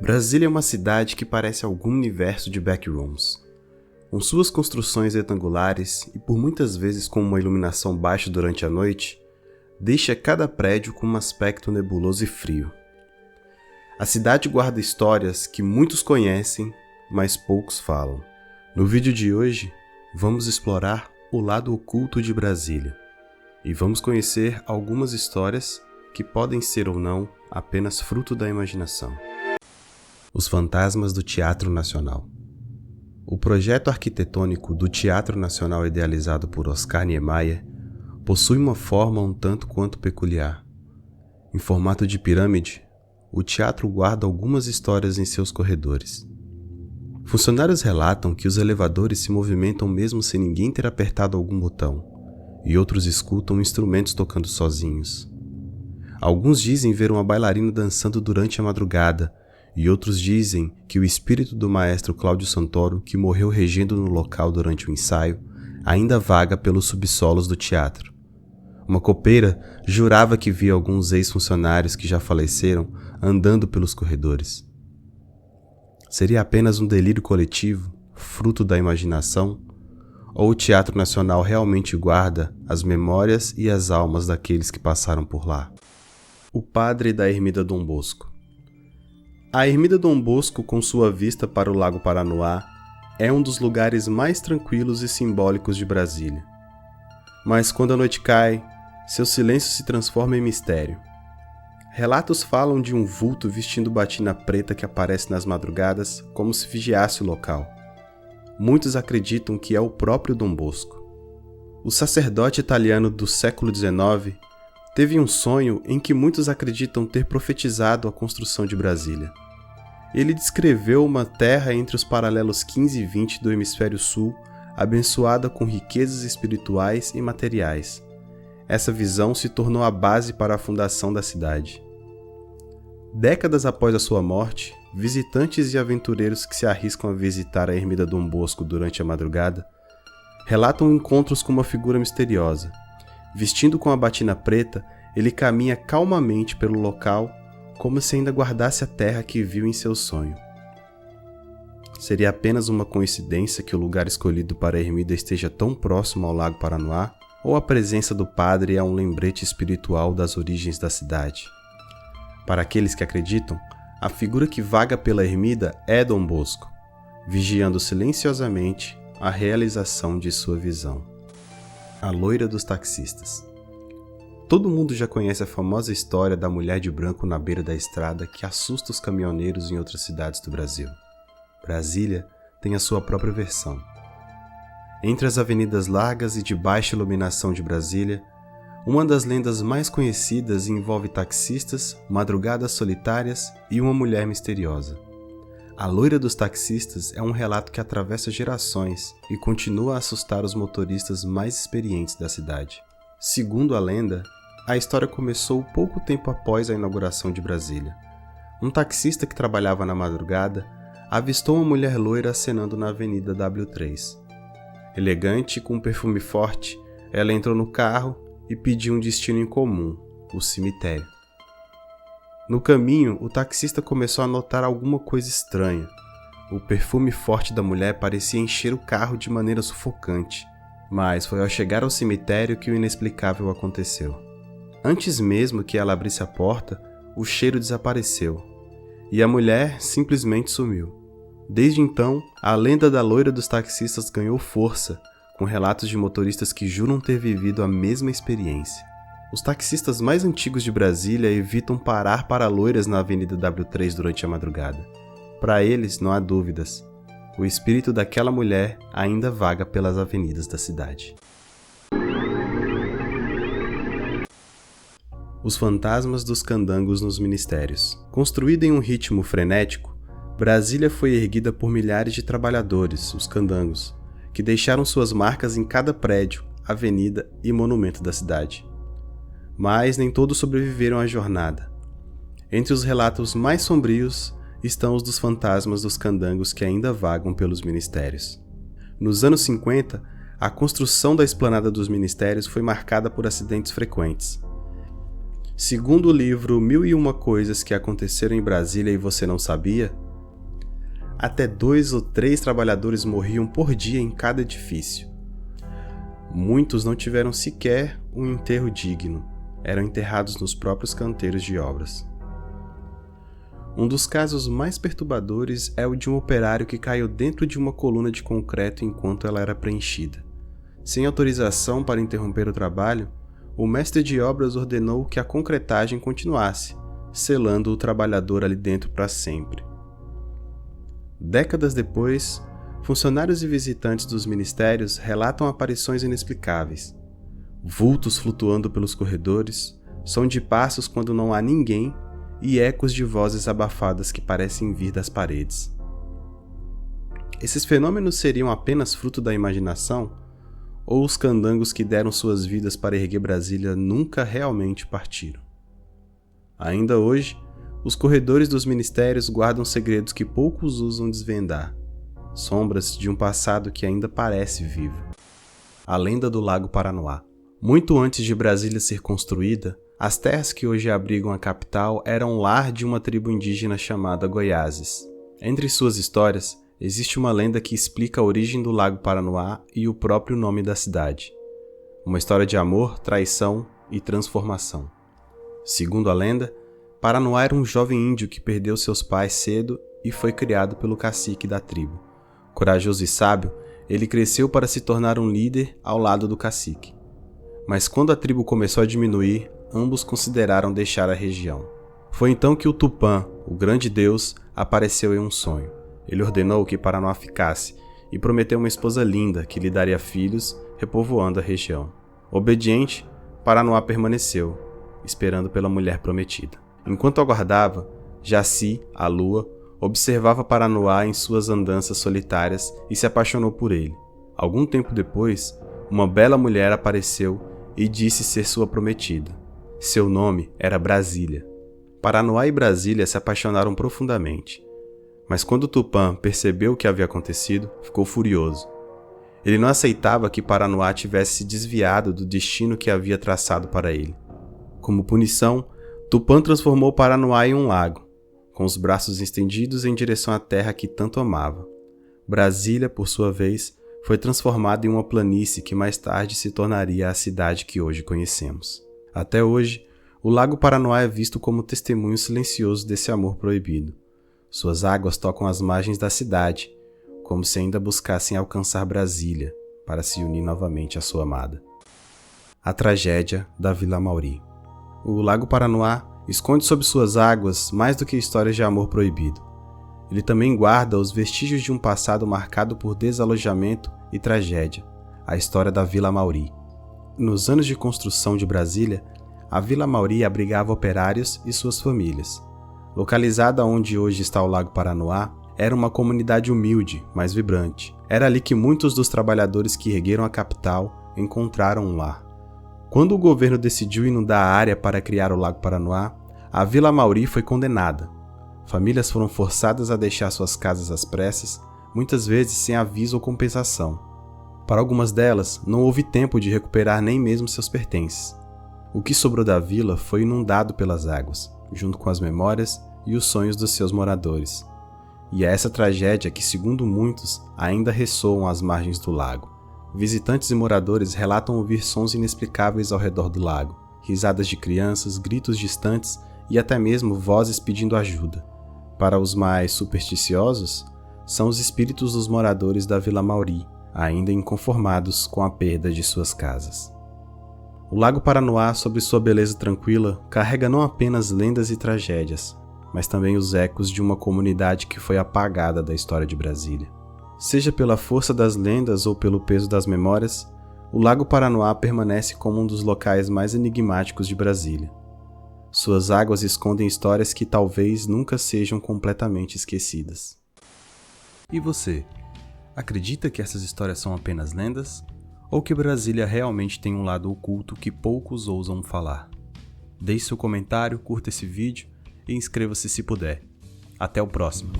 Brasília é uma cidade que parece algum universo de backrooms. Com suas construções retangulares e por muitas vezes com uma iluminação baixa durante a noite, deixa cada prédio com um aspecto nebuloso e frio. A cidade guarda histórias que muitos conhecem, mas poucos falam. No vídeo de hoje, vamos explorar o lado oculto de Brasília e vamos conhecer algumas histórias que podem ser ou não apenas fruto da imaginação. Os fantasmas do Teatro Nacional. O projeto arquitetônico do Teatro Nacional idealizado por Oscar Niemeyer possui uma forma um tanto quanto peculiar. Em formato de pirâmide, o teatro guarda algumas histórias em seus corredores. Funcionários relatam que os elevadores se movimentam mesmo sem ninguém ter apertado algum botão, e outros escutam instrumentos tocando sozinhos. Alguns dizem ver uma bailarina dançando durante a madrugada, e outros dizem que o espírito do maestro Cláudio Santoro, que morreu regendo no local durante o ensaio, ainda vaga pelos subsolos do teatro. Uma copeira jurava que via alguns ex-funcionários que já faleceram andando pelos corredores. Seria apenas um delírio coletivo, fruto da imaginação? Ou o Teatro Nacional realmente guarda as memórias e as almas daqueles que passaram por lá? O padre da Ermida Dom Bosco. A Ermida Dom Bosco, com sua vista para o Lago Paranoá, é um dos lugares mais tranquilos e simbólicos de Brasília. Mas quando a noite cai, seu silêncio se transforma em mistério. Relatos falam de um vulto vestindo batina preta que aparece nas madrugadas como se vigiasse o local. Muitos acreditam que é o próprio Dom Bosco. O sacerdote italiano do século XIX teve um sonho em que muitos acreditam ter profetizado a construção de Brasília. Ele descreveu uma terra entre os paralelos 15 e 20 do hemisfério sul, abençoada com riquezas espirituais e materiais. Essa visão se tornou a base para a fundação da cidade. Décadas após a sua morte, visitantes e aventureiros que se arriscam a visitar a Ermida Dom Bosco durante a madrugada relatam encontros com uma figura misteriosa. Vestindo com a batina preta, ele caminha calmamente pelo local, como se ainda guardasse a terra que viu em seu sonho. Seria apenas uma coincidência que o lugar escolhido para a ermida esteja tão próximo ao Lago Paranoá, ou a presença do padre é um lembrete espiritual das origens da cidade? Para aqueles que acreditam, a figura que vaga pela ermida é Dom Bosco, vigiando silenciosamente a realização de sua visão. A loira dos taxistas. Todo mundo já conhece a famosa história da mulher de branco na beira da estrada que assusta os caminhoneiros em outras cidades do Brasil. Brasília tem a sua própria versão. Entre as avenidas largas e de baixa iluminação de Brasília, uma das lendas mais conhecidas envolve taxistas, madrugadas solitárias e uma mulher misteriosa. A loira dos taxistas é um relato que atravessa gerações e continua a assustar os motoristas mais experientes da cidade. Segundo a lenda, a história começou pouco tempo após a inauguração de Brasília. Um taxista que trabalhava na madrugada avistou uma mulher loira acenando na Avenida W3. Elegante e com um perfume forte, ela entrou no carro e pediu um destino incomum, o cemitério. No caminho, o taxista começou a notar alguma coisa estranha. O perfume forte da mulher parecia encher o carro de maneira sufocante, mas foi ao chegar ao cemitério que o inexplicável aconteceu. Antes mesmo que ela abrisse a porta, o cheiro desapareceu, e a mulher simplesmente sumiu. Desde então, a lenda da loira dos taxistas ganhou força, com relatos de motoristas que juram ter vivido a mesma experiência. Os taxistas mais antigos de Brasília evitam parar para loiras na Avenida W3 durante a madrugada. Para eles, não há dúvidas. O espírito daquela mulher ainda vaga pelas avenidas da cidade. Os fantasmas dos candangos nos ministérios. Construída em um ritmo frenético, Brasília foi erguida por milhares de trabalhadores, os candangos, que deixaram suas marcas em cada prédio, avenida e monumento da cidade. Mas nem todos sobreviveram à jornada. Entre os relatos mais sombrios estão os dos fantasmas dos candangos que ainda vagam pelos ministérios. Nos anos 50, a construção da esplanada dos ministérios foi marcada por acidentes frequentes. Segundo o livro 1001 Coisas que Aconteceram em Brasília e Você Não Sabia, até 2 ou 3 trabalhadores morriam por dia em cada edifício. Muitos não tiveram sequer um enterro digno, eram enterrados nos próprios canteiros de obras. Um dos casos mais perturbadores é o de um operário que caiu dentro de uma coluna de concreto enquanto ela era preenchida. Sem autorização para interromper o trabalho, o mestre de obras ordenou que a concretagem continuasse, selando o trabalhador ali dentro para sempre. Décadas depois, funcionários e visitantes dos ministérios relatam aparições inexplicáveis. Vultos flutuando pelos corredores, som de passos quando não há ninguém e ecos de vozes abafadas que parecem vir das paredes. Esses fenômenos seriam apenas fruto da imaginação? Ou os candangos que deram suas vidas para erguer Brasília nunca realmente partiram? Ainda hoje, os corredores dos ministérios guardam segredos que poucos usam desvendar, sombras de um passado que ainda parece vivo. A lenda do Lago Paranoá. Muito antes de Brasília ser construída, as terras que hoje abrigam a capital eram lar de uma tribo indígena chamada Goiáses. Entre suas histórias, existe uma lenda que explica a origem do Lago Paranoá e o próprio nome da cidade. Uma história de amor, traição e transformação. Segundo a lenda, Paranoá era um jovem índio que perdeu seus pais cedo e foi criado pelo cacique da tribo. Corajoso e sábio, ele cresceu para se tornar um líder ao lado do cacique. Mas quando a tribo começou a diminuir, ambos consideraram deixar a região. Foi então que o Tupã, o grande deus, apareceu em um sonho. Ele ordenou que Paranoá ficasse e prometeu uma esposa linda que lhe daria filhos, repovoando a região. Obediente, Paranoá permaneceu, esperando pela mulher prometida. Enquanto aguardava, Jaci, a lua, observava Paranoá em suas andanças solitárias e se apaixonou por ele. Algum tempo depois, uma bela mulher apareceu e disse ser sua prometida. Seu nome era Brasília. Paranoá e Brasília se apaixonaram profundamente. Mas quando Tupã percebeu o que havia acontecido, ficou furioso. Ele não aceitava que Paranoá tivesse se desviado do destino que havia traçado para ele. Como punição, Tupã transformou Paranoá em um lago, com os braços estendidos em direção à terra que tanto amava. Brasília, por sua vez, foi transformada em uma planície que mais tarde se tornaria a cidade que hoje conhecemos. Até hoje, o Lago Paranoá é visto como testemunho silencioso desse amor proibido. Suas águas tocam as margens da cidade, como se ainda buscassem alcançar Brasília para se unir novamente à sua amada. A tragédia da Vila Mauri. O Lago Paranoá esconde sob suas águas mais do que histórias de amor proibido. Ele também guarda os vestígios de um passado marcado por desalojamento e tragédia, a história da Vila Mauri. Nos anos de construção de Brasília, a Vila Mauri abrigava operários e suas famílias. Localizada onde hoje está o Lago Paranoá, era uma comunidade humilde, mas vibrante. Era ali que muitos dos trabalhadores que ergueram a capital encontraram um lar. Quando o governo decidiu inundar a área para criar o Lago Paranoá, a Vila Mauri foi condenada. Famílias foram forçadas a deixar suas casas às pressas, muitas vezes sem aviso ou compensação. Para algumas delas, não houve tempo de recuperar nem mesmo seus pertences. O que sobrou da vila foi inundado pelas águas, junto com as memórias e os sonhos dos seus moradores. E é essa tragédia que, segundo muitos, ainda ressoam às margens do lago. Visitantes e moradores relatam ouvir sons inexplicáveis ao redor do lago, risadas de crianças, gritos distantes e até mesmo vozes pedindo ajuda. Para os mais supersticiosos, são os espíritos dos moradores da Vila Mauri, ainda inconformados com a perda de suas casas. O Lago Paranoá, sob sua beleza tranquila, carrega não apenas lendas e tragédias, mas também os ecos de uma comunidade que foi apagada da história de Brasília. Seja pela força das lendas ou pelo peso das memórias, o Lago Paranoá permanece como um dos locais mais enigmáticos de Brasília. Suas águas escondem histórias que talvez nunca sejam completamente esquecidas. E você? Acredita que essas histórias são apenas lendas? Ou que Brasília realmente tem um lado oculto que poucos ousam falar? Deixe seu comentário, curta esse vídeo e inscreva-se se puder. Até o próximo!